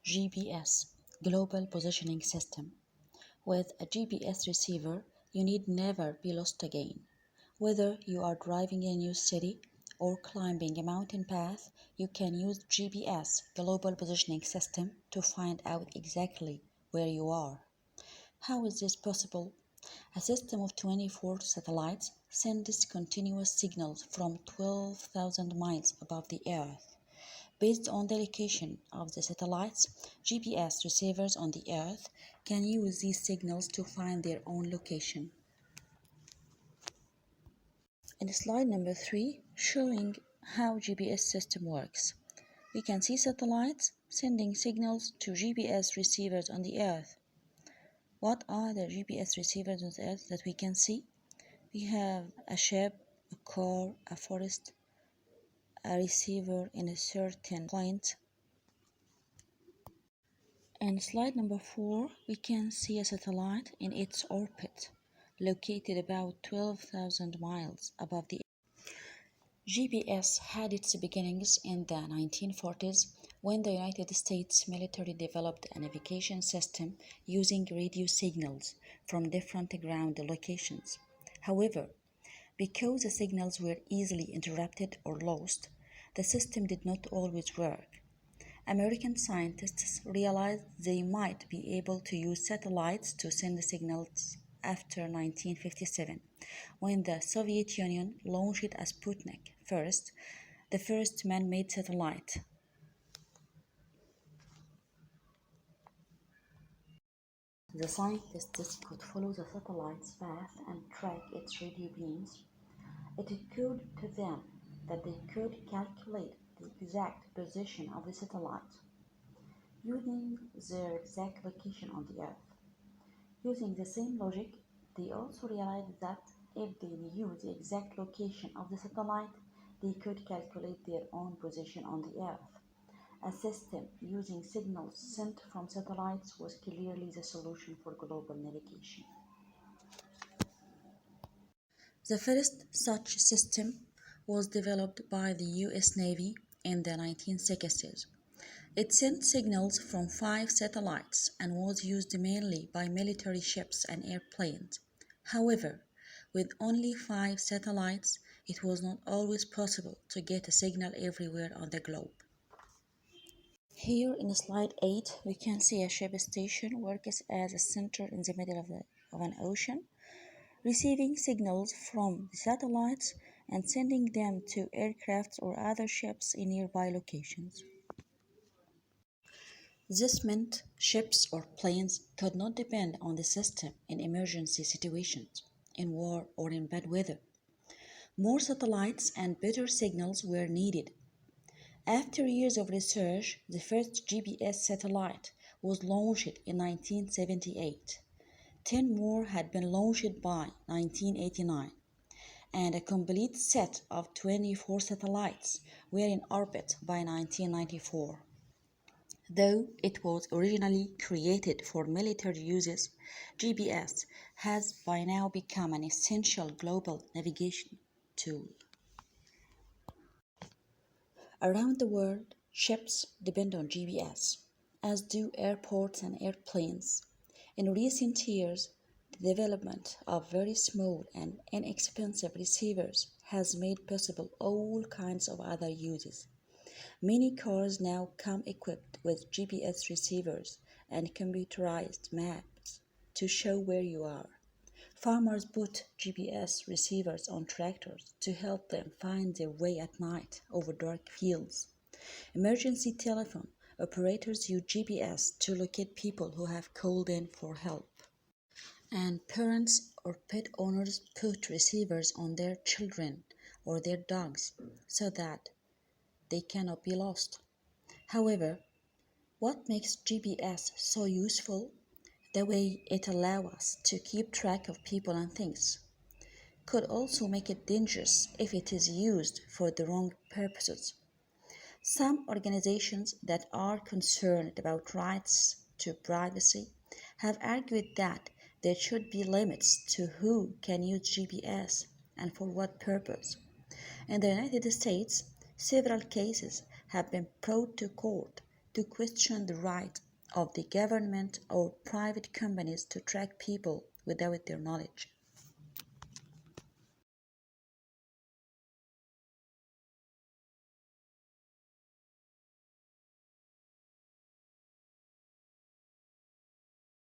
GPS, Global Positioning System. With a GPS receiver, you need never be lost again. Whether you are driving in a new city or climbing a mountain path, you can use GPS, Global Positioning System, to find out exactly where you are. How is this possible? A system of 24 satellites sends continuous signals from 12,000 miles above the Earth. Based on the location of the satellites, GPS receivers on the Earth can use these signals to find their own location. In slide number 3, showing how GPS system works. We can see satellites sending signals to GPS receivers on the Earth. What are the GPS receivers on the Earth that we can see? We have a ship, a car, a forest, a receiver in a certain point. In slide number 4, we can see a satellite in its orbit, located about 12,000 miles above the Earth. GPS had its beginnings in the 1940s when the United States military developed a navigation system using radio signals from different ground locations. However, because the signals were easily interrupted or lost, the system did not always work. American scientists realized they might be able to use satellites to send signals after 1957, when the Soviet Union launched a Sputnik first, the first man-made satellite. The scientists could follow the satellite's path and track its radio beams. It occurred to them that they could calculate the exact position of the satellite using their exact location on the Earth. Using the same logic, they also realized that if they knew the exact location of the satellite, they could calculate their own position on the Earth. A system using signals sent from satellites was clearly the solution for global navigation. The first such system was developed by the US Navy in the 1960s. It sent signals from 5 satellites and was used mainly by military ships and airplanes. However, with only 5 satellites, it was not always possible to get a signal everywhere on the globe. Here in slide 8, we can see a ship station works as a center in the middle of an ocean, receiving signals from the satellites and sending them to aircraft or other ships in nearby locations. This meant ships or planes could not depend on the system in emergency situations, in war or in bad weather. More satellites and better signals were needed. After years of research, the first GPS satellite was launched in 1978. 10 more had been launched by 1989, and a complete set of 24 satellites were in orbit by 1994. Though it was originally created for military uses, GPS has by now become an essential global navigation tool. Around the world, ships depend on GPS, as do airports and airplanes. In recent years, the development of very small and inexpensive receivers has made possible all kinds of other uses. Many cars now come equipped with GPS receivers and computerized maps to show where you are. Farmers put GPS receivers on tractors to help them find their way at night over dark fields. Emergency telephone operators use GPS to locate people who have called in for help. And parents or pet owners put receivers on their children or their dogs so that they cannot be lost. However, what makes GPS so useful? The way it allows us to keep track of people and things could also make it dangerous if it is used for the wrong purposes. Some organizations that are concerned about rights to privacy have argued that there should be limits to who can use GPS and for what purpose. In the United States, several cases have been brought to court to question the right of the government or private companies to track people without their knowledge.